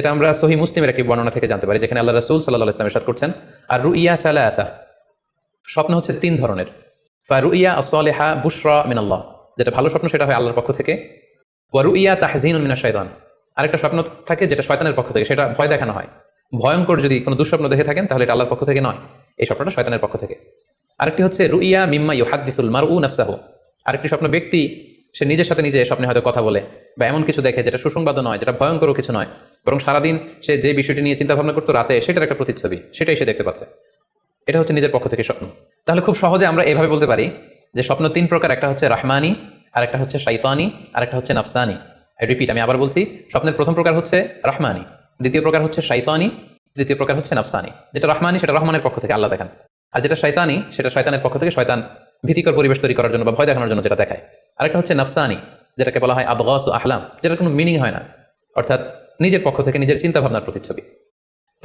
যেটা আমরা সহিহ মুসলিমের একটি বর্ণনা থেকে জানতে পারি, যেখানে আল্লাহ রাসূল সাল্লাল্লাহু আলাইহি ওয়াসাল্লাম ইরশাদ করছেন, আর রুইয়া সালাসা, স্বপ্ন হচ্ছে 3 ধরনের। ফারুইয়া আস-সালিহা বুশরা মিনাল্লাহ, যেটা ভালো স্বপ্ন সেটা হয় আল্লাহর পক্ষ থেকে। ওয়া রুইয়া তাহজিনুন মিনাশ শাইতান, আরেকটা স্বপ্ন থাকে যেটা শয়তানের পক্ষ থেকে, সেটা ভয় দেখানো হয়। ভয়ঙ্কর যদি কোনো দুঃস্বপ্ন দেখে থাকেন তাহলে এটা আল্লাহর পক্ষ থেকে নয়, এই স্বপ্নটা শয়তানের পক্ষ থেকে। আরেকটি হচ্ছে রুইয়া মিম্মা ইউহাদ্দিসুল মারউ নাফসাহু, আরেকটি স্বপ্ন ব্যক্তি সে নিজের সাথে নিজে স্বপ্নে হয়তো কথা বলে বা এমন কিছু দেখে যেটা সুসংবাদও নয়, যেটা ভয়ঙ্করও কিছু নয়, বরং সারাদিন সে যে বিষয়টি নিয়ে চিন্তা ভাবনা করতো রাতে সেটার একটা প্রতিচ্ছবি, সেটাই সে দেখতে পাচ্ছে। এটা হচ্ছে নিজের পক্ষ থেকে স্বপ্ন। তাহলে খুব সহজে আমরা এভাবে বলতে পারি যে স্বপ্ন 3 প্রকার, একটা হচ্ছে রাহমানি, আরেকটা হচ্ছে শাইতানি, আরেকটা হচ্ছে নাফসানি। রিপিট, আমি আবার বলছি, স্বপ্নের প্রথম প্রকার হচ্ছে রাহমানি, দ্বিতীয় প্রকার হচ্ছে শাইতানি, তৃতীয় প্রকার হচ্ছে নাফসানি। যেটা রাহমানি সেটা রহমানের পক্ষ থেকে আল্লাহ দেখান, আর যেটা শয়তানি সেটা শয়তানের পক্ষ থেকে, শয়তান ভীতিকর পরিবেশ তৈরি করার জন্য বা ভয় দেখানোর জন্য যেটা দেখায়। আরেকটা হচ্ছে নাফসানি, যেটাকে বলা হয় আবগাস ও আহলাম, যেটার কোনো মিনিং হয় না, অর্থাৎ নিজের পক্ষ থেকে নিজের চিন্তা ভাবনার প্রতিচ্ছবি।